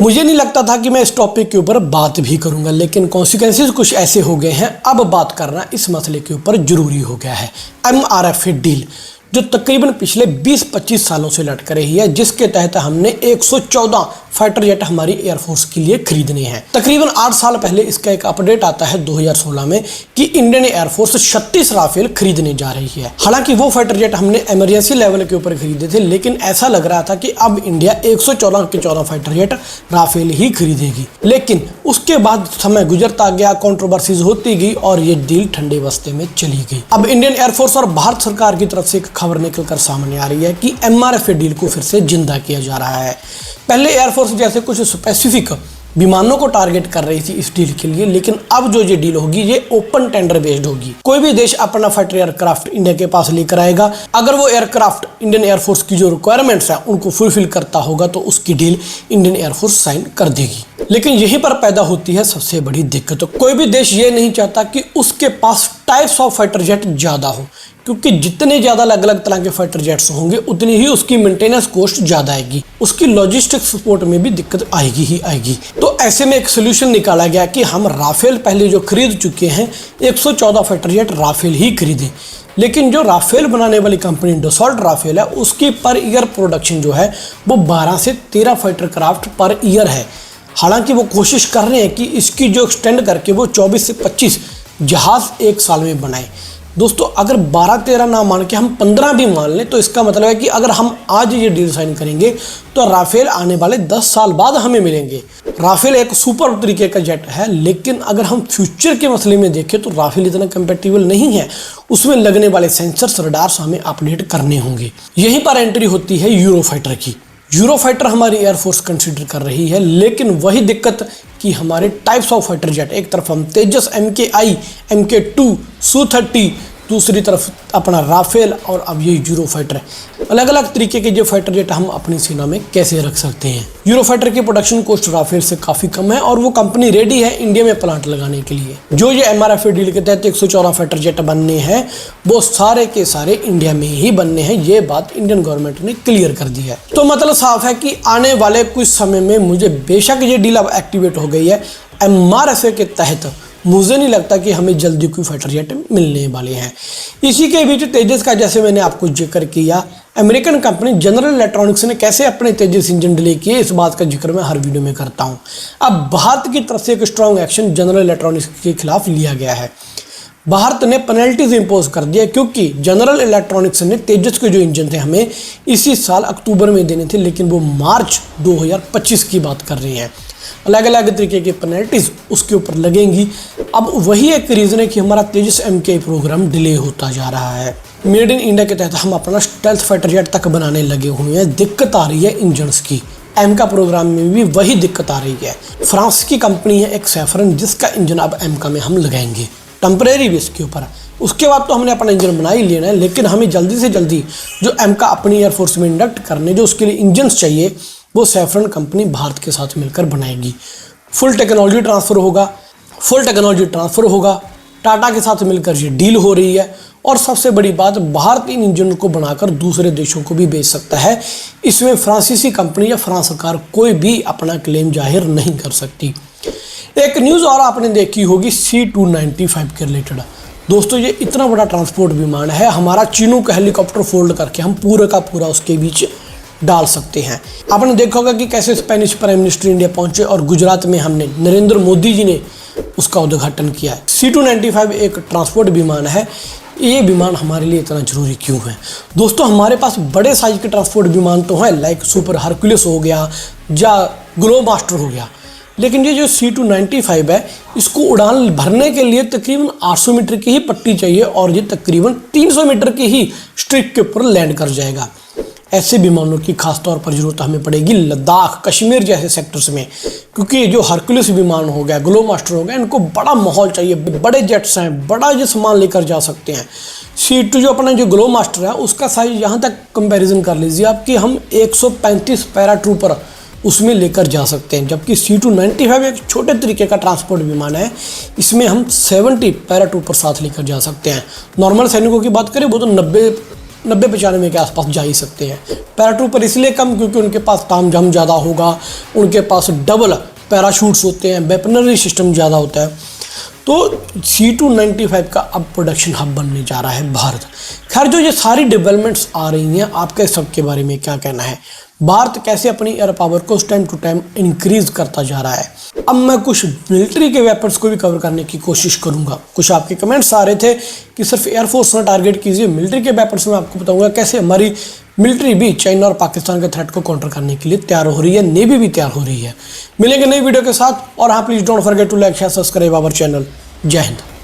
मुझे नहीं लगता था कि मैं इस टॉपिक के ऊपर बात भी करूंगा, लेकिन कॉन्सिक्वेंसेस कुछ ऐसे हो गए हैं, अब बात करना इस मसले के ऊपर जरूरी हो गया है। MRFA डील जो तकरीबन पिछले 20-25 सालों से लटक रही है, जिसके तहत हमने 114 फाइटर जेट हमारी एयरफोर्स के लिए खरीदने हैं। तकरीबन 8 साल पहले इसका एक अपडेट आता है 2016 में कि इंडियन एयरफोर्स 36 राफेल खरीदने जा रही है। हालांकि वो फाइटर जेट हमने इमरजेंसी लेवल के ऊपर खरीदे थे, लेकिन ऐसा लग रहा था कि अब इंडिया 114 के 14 फाइटर जेट राफेल ही खरीदेगी। लेकिन उसके बाद समय गुजरता गया, कंट्रोवर्सीज होती गई और ये डील ठंडे बस्ते में चली गई। अब इंडियन एयरफोर्स और भारत सरकार की तरफ से एक खबर निकलकर सामने आ रही है कि MRFA डील को फिर से जिंदा किया जा रहा है। पहले एयरफोर्स जैसे कुछ स्पेसिफिक विमानों को टारगेट कर रही थी इस डील के लिए, लेकिन अब जो ये डील होगी ये ओपन टेंडर बेस्ड होगी। कोई भी देश अपना फाइटर एयरक्राफ्ट इंडिया के पास लेकर आएगा, अगर वो एयरक्राफ्ट इंडियन एयरफोर्स की जो रिक्वायरमेंट्स है उनको फुलफिल करता होगा तो उसकी डील इंडियन एयरफोर्स साइन कर देगी। लेकिन यहीं पर पैदा होती है सबसे बड़ी दिक्कत। कोई भी देश ये नहीं चाहता कि उसके पास टाइप्स ऑफ फाइटर जेट ज्यादा हो, क्योंकि जितने ज्यादा अलग अलग तरह के फाइटर जेट्स होंगे उतनी ही उसकी मेंटेनेंस कॉस्ट ज्यादा आएगी, उसकी लॉजिस्टिक सपोर्ट में भी दिक्कत आएगी ही आएगी। तो ऐसे में एक सोल्यूशन निकाला गया कि हम राफेल पहले जो खरीद चुके हैं 114 फाइटर जेट राफेल ही खरीदें। लेकिन जो राफेल बनाने वाली कंपनी डसॉल्ट राफेल है, उसकी पर ईयर प्रोडक्शन जो है वो 12 से 13 फाइटर क्राफ्ट पर ईयर है। हालांकि वो कोशिश कर रहे हैं कि इसकी जो एक्सटेंड करके वो 24 से 25 जहाज एक साल में बनाए। दोस्तों, अगर 12-13 ना मान के हम 15 भी मान लें तो इसका मतलब है कि अगर हम आज ये डील साइन करेंगे तो राफेल आने वाले 10 साल बाद हमें मिलेंगे। राफेल एक सुपर तरीके का जेट है, लेकिन अगर हम फ्यूचर के मसले में देखें तो राफेल इतना कंपेटिबल नहीं है। उसमें लगने वाले सेंसर्स, रडार्स हमें अपडेट करने होंगे। यहीं पर एंट्री होती है यूरोफाइटर की। यूरोफाइटर हमारी एयरफोर्स कंसीडर कर रही है, लेकिन वही दिक्कत कि हमारे टाइप्स ऑफ फाइटर जेट, एक तरफ हम तेजस MKI, MK2, Su-30, दूसरी तरफ अपना राफेल और अब ये यूरोफाइटर है। अलग अलग तरीके के जो फाइटर जेट हम अपनी सेना में कैसे रख सकते हैं। यूरोफाइटर की प्रोडक्शन कॉस्ट राफेल से काफ़ी कम है और वो कंपनी रेडी है इंडिया में प्लांट लगाने के लिए। जो ये MRFA डील के तहत 114 फाइटर जेट बनने हैं वो सारे के सारे इंडिया में ही बनने हैं। ये बात इंडियन गवर्नमेंट ने क्लियर कर दी है। तो मतलब साफ है कि आने वाले कुछ समय में, मुझे बेशक ये डील अब एक्टिवेट हो गई है, MRFA के तहत मुझे नहीं लगता कि हमें जल्दी कोई फाइटर जेट मिलने वाले हैं। इसी के बीच तेजस का, जैसे मैंने आपको जिक्र किया, अमेरिकन कंपनी जनरल इलेक्ट्रॉनिक्स ने कैसे अपने तेजस इंजन डिले किए, इस बात का जिक्र मैं हर वीडियो में करता हूं। अब भारत की तरफ से एक स्ट्रॉन्ग एक्शन जनरल इलेक्ट्रॉनिक्स के खिलाफ लिया गया है। भारत ने पेनल्टीज इंपोज कर दिया क्योंकि जनरल इलेक्ट्रॉनिक्स ने तेजस के जो इंजन थे हमें इसी साल अक्टूबर में देने थे, लेकिन वो मार्च 2025 की बात कर रही हैं। अलग अलग तरीके की पेनल्टीज उसके ऊपर लगेंगी। अब वही एक रीज़न है कि हमारा तेजस MKI प्रोग्राम डिले होता जा रहा है। मेड इन इंडिया के तहत हम अपना स्टेल्थ फाइटर जेट तक बनाने लगे हुए हैं, दिक्कत आ रही है इंजन्स की। एमका प्रोग्राम में भी वही दिक्कत आ रही है। फ्रांस की कंपनी है एक सैफरन, जिसका इंजन अब एमका में हम लगाएंगे टेम्परेरी बेस के ऊपर। उसके बाद तो हमने अपना इंजन बना ही लेना है, लेकिन हमें जल्दी से जल्दी जो एमका अपनी एयरफोर्स में इंडक्ट करने, जो उसके लिए इंजन्स चाहिए, वो सैफरन कंपनी भारत के साथ मिलकर बनाएगी। फुल टेक्नोलॉजी ट्रांसफ़र होगा। टाटा के साथ मिलकर ये डील हो रही है। और सबसे बड़ी बात, भारत इन इंजनों को बनाकर दूसरे देशों को भी बेच सकता है। इसमें फ्रांसीसी कंपनी या फ्रांस सरकार कोई भी अपना क्लेम जाहिर नहीं कर सकती। एक न्यूज़ और आपने देखी होगी C-295 के रिलेटेड। दोस्तों, ये इतना बड़ा ट्रांसपोर्ट विमान है, हमारा चीनू का हेलीकॉप्टर फोल्ड करके हम पूरा का पूरा उसके बीच डाल सकते हैं। आपने देखा होगा कि कैसे स्पेनिश प्राइम मिनिस्टर इंडिया पहुंचे और गुजरात में हमने नरेंद्र मोदी जी ने उसका उद्घाटन किया है। C-295 एक ट्रांसपोर्ट विमान है। ये विमान हमारे लिए इतना जरूरी क्यों है? दोस्तों, हमारे पास बड़े साइज के ट्रांसपोर्ट विमान तो हैं, लाइक सुपर हरक्यूलिस हो गया या ग्लोबमास्टर हो गया, लेकिन ये जो C-295 है, इसको उड़ान भरने के लिए तकरीबन 800 मीटर की ही पट्टी चाहिए और ये तकरीबन 300 मीटर की ही स्ट्रिक के ऊपर लैंड कर जाएगा। ऐसे विमानों की खासतौर पर जरूरत हमें पड़ेगी लद्दाख, कश्मीर जैसे सेक्टर्स में, क्योंकि जो हरक्यूलिस विमान हो गया, ग्लोबमास्टर हो गया, इनको बड़ा माहौल चाहिए, बड़े जेट्स हैं, बड़ा ये सामान लेकर जा सकते हैं। C-2 जो अपना जो ग्लोबमास्टर है उसका साइज यहाँ तक कंपैरिजन कर लीजिए आप कि हम 135 पैराट्रूपर उसमें लेकर जा सकते हैं, जबकि C-295 एक छोटे तरीके का ट्रांसपोर्ट विमान है। इसमें हम 70 पैराट्रूपर साथ लेकर जा सकते हैं। नॉर्मल सैनिकों की बात करें वो तो 90 90-95 के आसपास जा ही सकते हैं। पैराट्रूपर इसलिए कम क्योंकि उनके पास तामझाम ज़्यादा होगा, उनके पास डबल पैराशूट्स होते हैं, वेपनरी सिस्टम ज़्यादा होता है। तो C295 का अब प्रोडक्शन हब बनने जा रहा है भारत। खैर जो ये सारी डेवलपमेंट्स आ रही हैं, आपके सबके बारे में क्या कहना है? भारत कैसे अपनी एयर पावर को टाइम टू टाइम इंक्रीज करता जा रहा है? अब मैं कुछ मिलिट्री के वेपन्स को भी कवर करने की कोशिश करूंगा। कुछ आपके कमेंट्स आ रहे थे कि सिर्फ एयरफोर्स ना टारगेट कीजिए, मिलिट्री के वेपन्स में आपको बताऊंगा कैसे हमारी मिलिट्री भी चाइना और पाकिस्तान के थ्रेट को काउंटर करने के लिए तैयार हो रही है, नेवी भी तैयार हो रही है। मिलेंगे नई वीडियो के साथ, और हाँ please don't forget to like share subscribe our channel. जय हिंद।